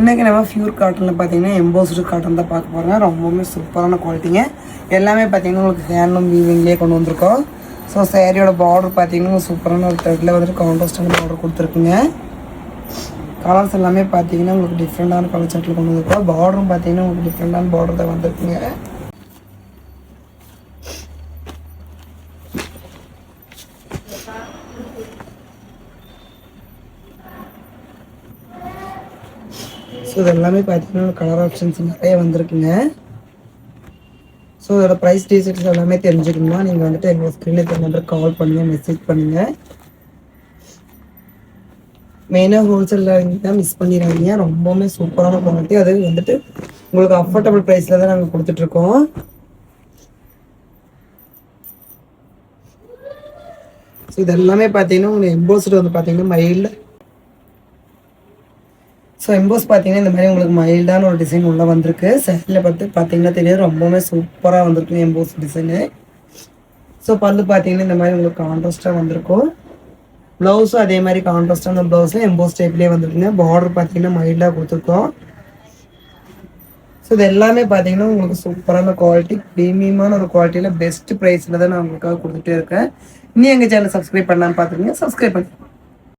இன்றைக்கி நம்ம ஃபியூர் காட்டனில் பார்த்தீங்கன்னா எம்போஸ்டு காட்டன் தான் பார்க்க போகிறோங்க. ரொம்பவுமே சூப்பரான குவாலிட்டிங்க. எல்லாமே பார்த்தீங்கன்னா உங்களுக்கு ஹேண்ட்லூம் வீவிங்லேயே கொண்டு வந்திருக்கோம். ஸோ சேரீயோட பார்டர் பார்த்தீங்கன்னா சூப்பரான ஒரு த்ரெட்டில் வந்துட்டு கான்ட்ராஸ்டான பார்டர் கொடுத்துருக்குங்க. கலர்ஸ் எல்லாமே பார்த்தீங்கன்னா உங்களுக்கு டிஃப்ரெண்ட்டான கலர் சாட்டில் கொண்டு வந்திருக்கோம். பார்டரும் பார்த்தீங்கன்னா உங்களுக்கு டிஃப்ரெண்ட்டான பார்டர் தான் வந்திருக்குங்க. ஸோ இது எல்லாமே பார்த்தீங்கன்னா கலர் ஆப்ஷன்ஸ் நிறைய வந்திருக்குங்க. ஸோ இதோட ப்ரைஸ் டீட்டெயில்ஸ் எல்லாமே தெரிஞ்சுக்கணும்னா நீங்கள் வந்துட்டு எங்கள் ஸ்க்ரீனில் இருக்கிற நம்பருக்கு கால் பண்ணுங்கள், மெசேஜ் பண்ணுங்கள். மெயினாக ஹோல்சேலில் தான் மிஸ் பண்ணிடுறாங்க. ரொம்பவுமே சூப்பரான குவாலிட்டி. அது வந்துட்டு உங்களுக்கு அஃபோர்டபுள் ப்ரைஸில் தான் நாங்கள் கொடுத்துட்ருக்கோம். ஸோ இது எல்லாமே பார்த்தீங்கன்னா உங்களுக்கு எம்போஸ்டு வந்து பார்த்தீங்கன்னா மைல்டு. ஸோ எம்போஸ் பார்த்தீங்கன்னா இந்த மாதிரி உங்களுக்கு மைல்டான ஒரு டிசைன் உள்ளே வந்திருக்கு. சேரில் பார்த்தீங்கன்னா தெரியும், ரொம்பவுமே சூப்பராக வந்திருக்கு எம்போஸ் டிசைனு. ஸோ பல்லு பார்த்தீங்கன்னா இந்த மாதிரி உங்களுக்கு கான்ட்ராஸ்ட்டாக வந்திருக்கும். ப்ளவுஸும் அதே மாதிரி கான்ட்ராஸ்டான ப்ளவுஸில் எம்போஸ் டைப்லேயே வந்திருக்குங்க. பார்டர் பார்த்தீங்கன்னா மைல்டாக கொடுத்துருக்கோம். ஸோ இது எல்லாமே பார்த்தீங்கன்னா உங்களுக்கு சூப்பரான குவாலிட்டி, ப்ரீமியமான ஒரு குவாலிட்டியில் பெஸ்ட் ப்ரைஸில் தான் நான் உங்களுக்காக கொடுத்துட்டே இருக்கேன். இன்னும் எங்கள் சேனல் சப்ஸ்கிரைப் பண்ணாமல் பார்த்துருங்க, சப்ஸ்கிரைப் பண்ணுங்கள்.